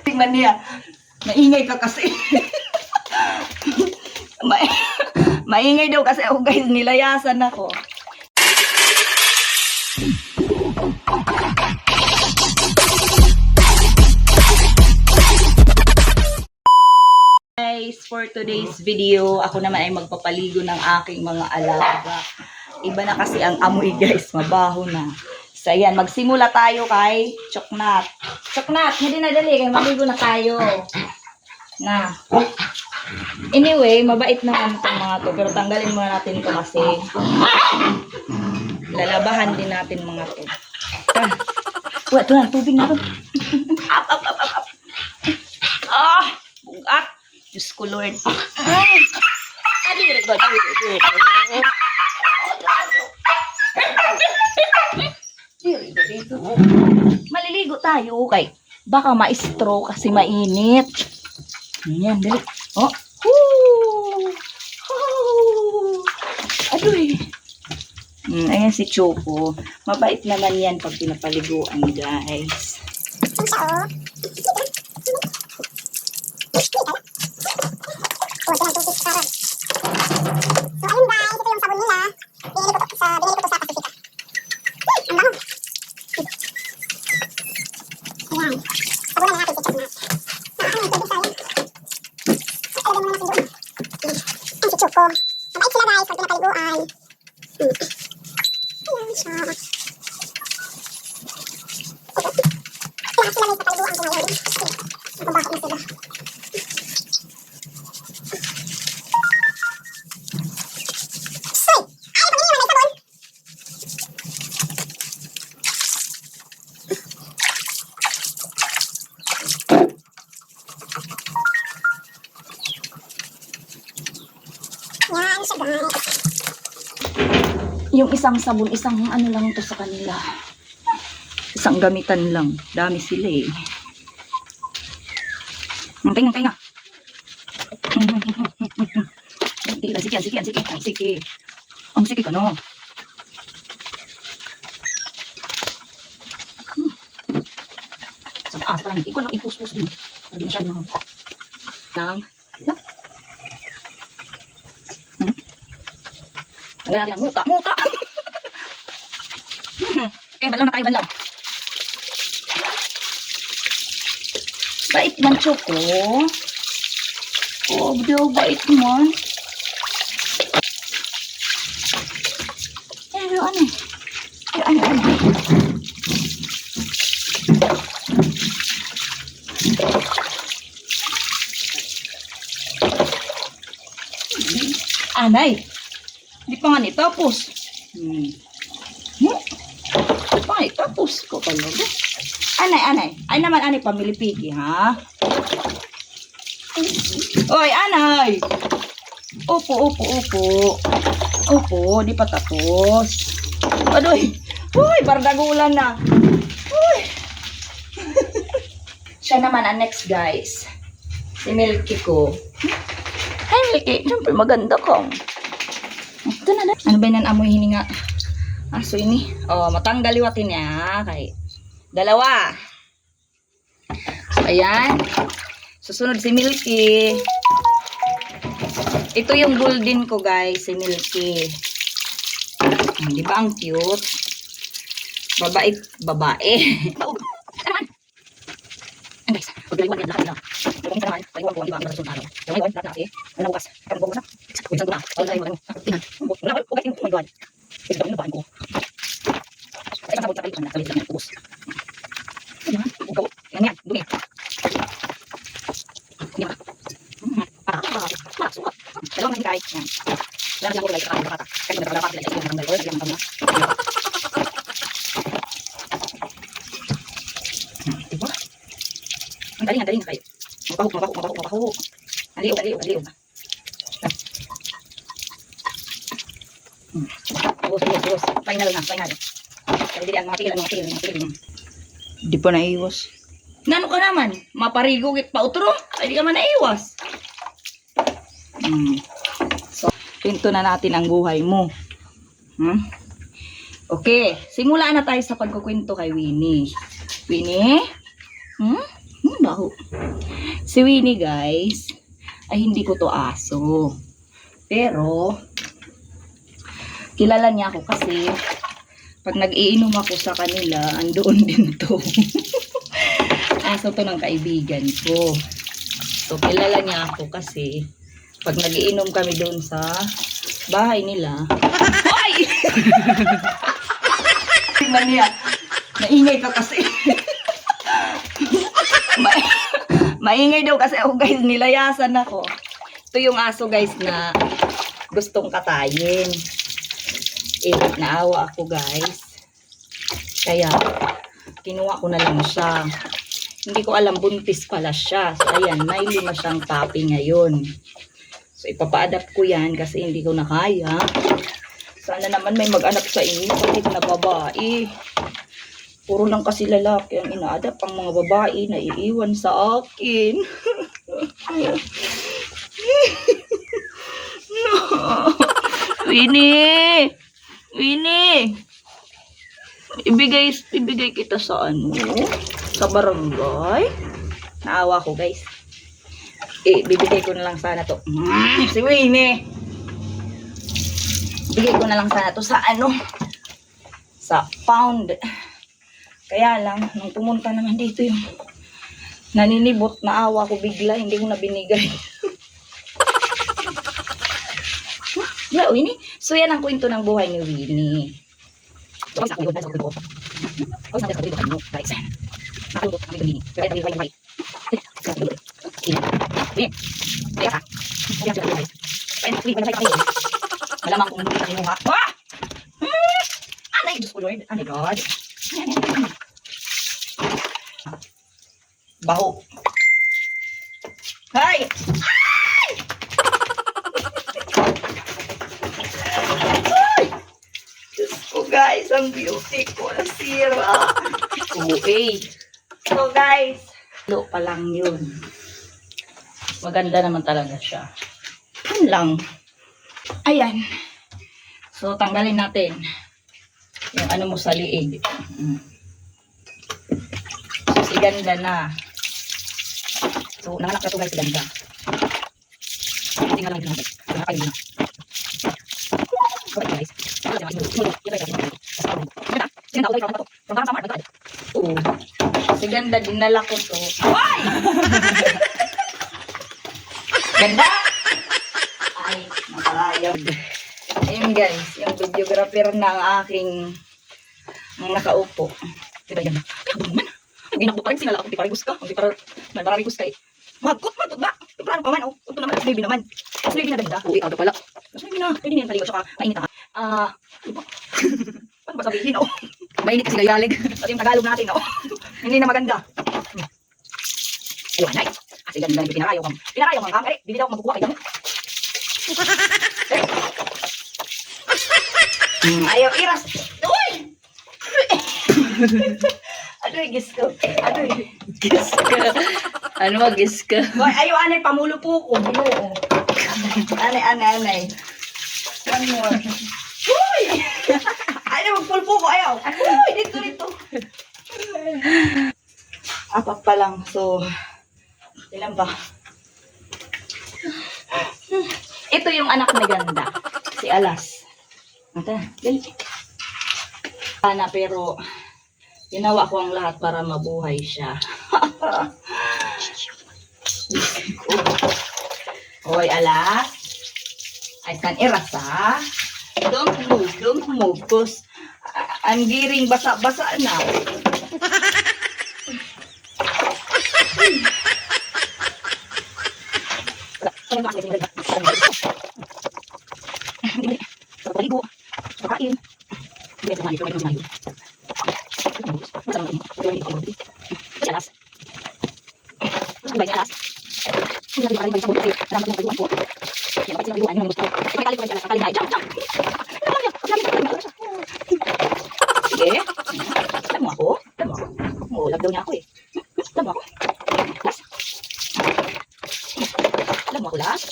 Tingnan niya. Maingay ka kasi. Maingay daw kasi ako guys. Nilayasan ako. Guys, for today's video, ako naman ay magpapaligo ng aking mga alaga. Iba na kasi ang amoy guys, mabaho na. So ayan, magsimula tayo kay Choknat. Choknat, hindi na dali, kaya maligo na tayo. Na. Anyway, mabait naman itong mga to, pero tanggalin muna natin ito kasi lalabahan din natin mga to. Ito na, tubig na to. Bugat. Diyos ko Lord. Maliligo tayo kay baka ma-stroke kasi mainit. Ayan, dali. Oh. Adoy. Ayan si Choco. Mabait naman yan pag pinapaliguan, guys. Yung isang sabon, isang ano lang to sa kanila. Isang gamitan lang. Dami sila eh. Tingnan. Sige. Ang sige ka no. Sa taas parang hindi ko lang ipus-pus din. Hindi siya naman. Wala lang, muka. Banlaw na tayo, banlaw. Bait man, Choco. Oh, daw, bait man. Pero ano? Anay. Hindi pa nga nitapos. Hindi pa nga nitapos ko talaga. Anay. Ay naman, anay, pamili piki, ha? Oy, anay! Opo. Opo, di pa tapos. Adoy! Uy, bardagulan na. Uy! Siya naman, ang next, guys. Si Milky ko. Hi, Milky. Siyempre, maganda ka. Ito na. Ano ba yan amoy hininga? So ini. Oh, matanggal iwatin niya. Okay. Dalawa. So, ayan. Susunod si Milky. Ito yung golden ko, guys. Si Milky. Di ba ang cute? Babae. Ano guys? Pagdaliwan yan lahat nila. Pagdaliwan ka naman. Pagdaliwan ko ang iba. Ang rason araw. Yung ngayon, lahat na kasi. Ano bukas? Ang bukas na. Kung isang guna. Ang dahil mo. Tingnan. Wala ko. Huwag yung magawin. Ito daw yung nabaan ko. Ay, kasabot sa kalit. Kalit lang yan. Ubus. Ayan. Huwag ko. Yan. Dumi. Hindi ba? Sukat. Dalawang hindi kahit. Yan. Lalagyan ko lang sa kakang bata. Kahit magdala pa sila. Kasi yung tanggal ko. Lagyan ng tanggal. Diba? Ang galing na kayo. Mabaho. Aliw. Ubus. Final. Kaya dili ang mga tigil. Di pa naiwas. Nano ka naman? Maparigo kit pa utro? Ay di ka man naiwas. So, pinto na natin ang buhay mo. Okay, simulaan na tayo sa pagkukwento kay Winnie. Winnie? Baho. Si Winnie, guys, ay hindi ko to aso. Pero, kilala niya ako kasi pag nag-iinom ako sa kanila, andoon din to. Aso to ng kaibigan ko. So, kilala niya ako kasi pag nag-iinom kami doon sa bahay nila. Ay! Mania. Naingay ka kasi. Maingay daw kasi ako, guys. Nilayasan ako. Ito yung aso, guys, na gustong katayin. Naawa ako, guys. Kaya, kinuha ko na lang siya. Hindi ko alam, buntis pala siya. So, ayan, may 5 siyang puppy ngayon. So, ipapa-adapt ko yan kasi hindi ko na kaya. Sana naman may mag-anak sa inyo kahit na babae. Puro lang kasi lalaki ang ina-adapt. Ang mga babae na iiwan sa akin. No. Winnie! Winnie! Ibigay kita sa ano? Sa barangay. Naawa ko, guys. Bibigay ko na lang sana to. Si Winnie. Bigay ko na lang sana to sa ano? Sa pound. Kaya lang, nung pumunta naman dito yung naninibot, naawa ko bigla. Hindi ko na binigay. Yeah, Winnie. So, yan ang kwento ng buhay ni Winnie. Malamang kung hindi ka kinuha. Anay, Diyos ko Lord. Anay God. Baho. Hay! Guys, ang beauty ko nasira. Okay. So guys, lo pa lang yun. Maganda naman talaga siya. Yun lang. Ayan. So tanggalin natin yung ano mo sa liig. So si ganda na. So nanganak na to guys, si ganda. Tingnan lang din natin. Nakakain na. Okay guys. Si ganda, dinala ko to. Ay! Ganda! Ay, makalayag. Ayun guys, yung videographer ng aking nakaupo. Diba yan? Kaya ba naman? Ang ginakbo pa rin, sinala ako, di parigos ka. Hindi para mararigos ka eh. Magkot man, ba? Plano pa man, oh. Ito naman, as baby naman. As baby na ganda. Uwi, ito pala. As baby na, pwede niyan paligo. Saka, mainit na. Diba? Paano ba sabihin, oh? Mainit kasi gayalig. Pati yung Tagalog natin, oh. Hindi na maganda. Ayun, ay. Kasi ganda yung pinarayo kang. Pinarayo kang kang. Bili daw magkukuha kayo. Ayaw, iras. Uy! Ano yung gis ko? Ano yung gis ka? Ano mag-gis ka? Ayaw, anay, pamulo po ko. Ginoo. Anay. One more. Uy! Ayaw, magpulpo ko. Ayaw. Uy, dito. Apat pa lang. So, ilan ba? Ito yung anak na ganda. Si Alas. Ata, dali. Sana, pero ginawa ko ang lahat para mabuhay siya. Hoy, Alas. I can erasa. Don't move. Cause ang giring basa-basa na. Sige. Alam mo ako? Ulag daw niya ako eh. Alam mo ako? Las. Alam mo ako, Las?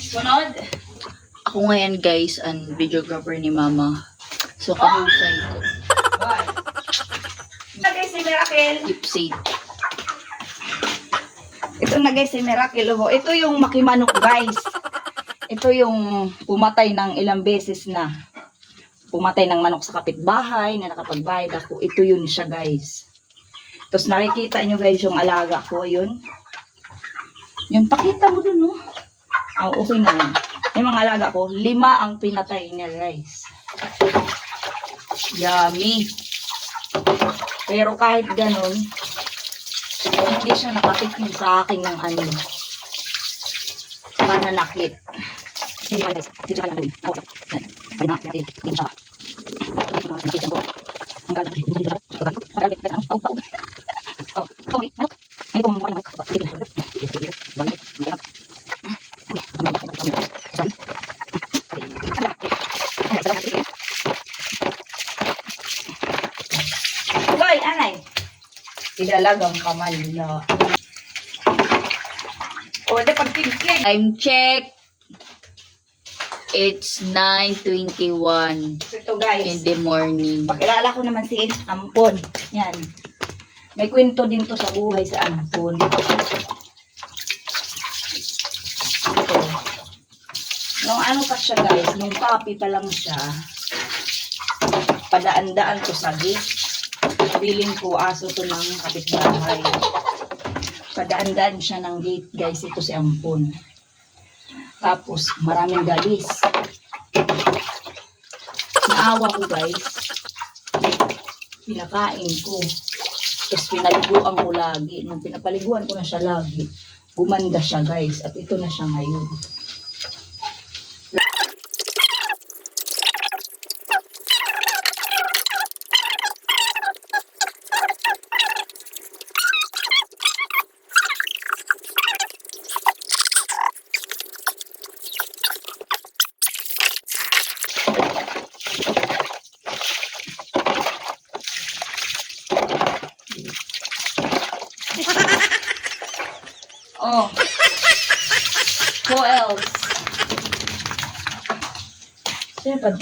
Sunod. Ako Ako ngayon guys, ang videographer ni Mama. So, kahusay ko. Ito guys, si Miracle. Keep safe. Ito na guys, si Miracle. Oh. Ito yung makimanok guys. Ito yung pumatay ng ilang beses na. Pumatay ng manok sa kapitbahay na nakapagbayad ako. Ito yun siya guys. Tapos nakikita nyo guys yung alaga ko. Yun. Yun, pakita mo dun oh. Okay na yun. Yung mga alaga ko, 5 ang pinatay niya guys. Yummy. Pero kahit ganun, hindi siya nakatikim sa akin ng ano. Pananakit. Hindi ba guys? Dito ka lang gawin. Ako. Pwede na. Hindi siya. Nakita ko. Ang galang. Hindi siya. Magalit. Oh. Okay. Ano? Ano kung mukha naman? Hoy, anay. Idalagang kamal na. O, di pagkikik. Time check. It's 9:21 Ito guys. in the morning. Pakilala ko naman si Ampon. Yan. May kwento din to sa buhay sa Ampon. Ito. Nung ano pa siya guys, nung puppy pa lang siya, padaan-daan ko sa gate. Biling ko aso to ng kapitbahay. Padaan-daan siya ng gate guys. Ito si Ampon. Tapos maraming galis. Naawa ko guys. Pinakain ko. Tapos pinaliguan ko lagi. Nung pinapaliguan ko na siya lagi, gumanda siya guys. At ito na siya ngayon. Oh. Who else? Sino pa?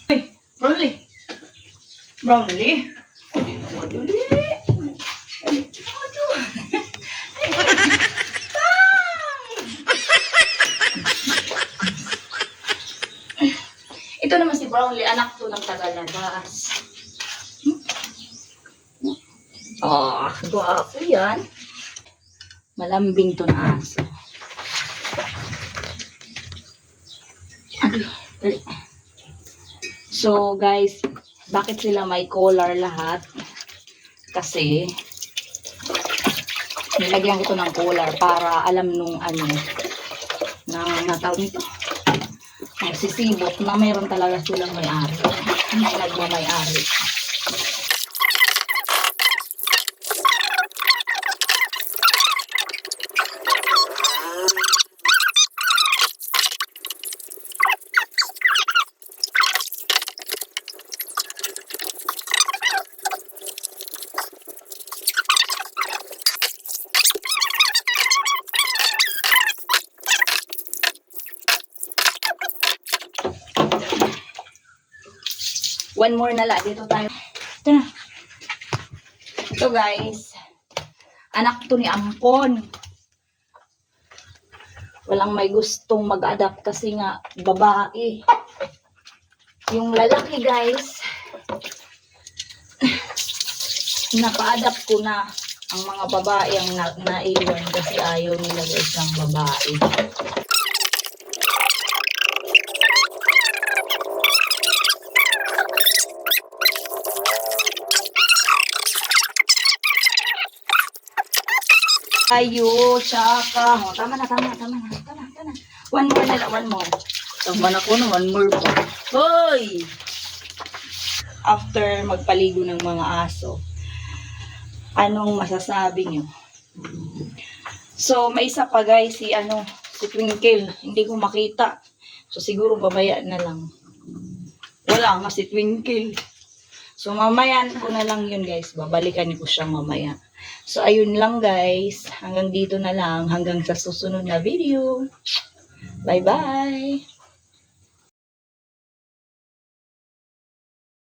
Uy, Brownlee. Brownlee? Ito naman si Brownlee, anak to ng Tagalabas. Oh, guwapo yan. Malambing to na aso. Dali. So guys, bakit sila may collar lahat? Kasi nilagyan ko to ng collar para alam nung ano na natawag nito. Sisibot na mayroon talaga silang may-ari. May nagmamay-ari. One more na lang. Dito tayo. Ito na. Ito guys. Anak to ni Ampon. Walang may gustong mag-adapt kasi nga babae. Yung lalaki guys, napa-adapt ko na ang mga babae ang naiwan kasi ayaw nila guys ng babae. Ayo, tsaka. Oh, tama na. One more na lang, one more. Tama na ko naman, more pa. Hoy! After magpaligo ng mga aso, anong masasabi nyo? So, may isa pa guys, si Twinkle. Hindi ko makita. So, siguro babaya na lang. Wala nga si Twinkle. So, mamaya ko na lang yun guys. Babalikan ko siya mamaya. So, ayun lang guys. Hanggang dito na lang. Hanggang sa susunod na video. Bye-bye!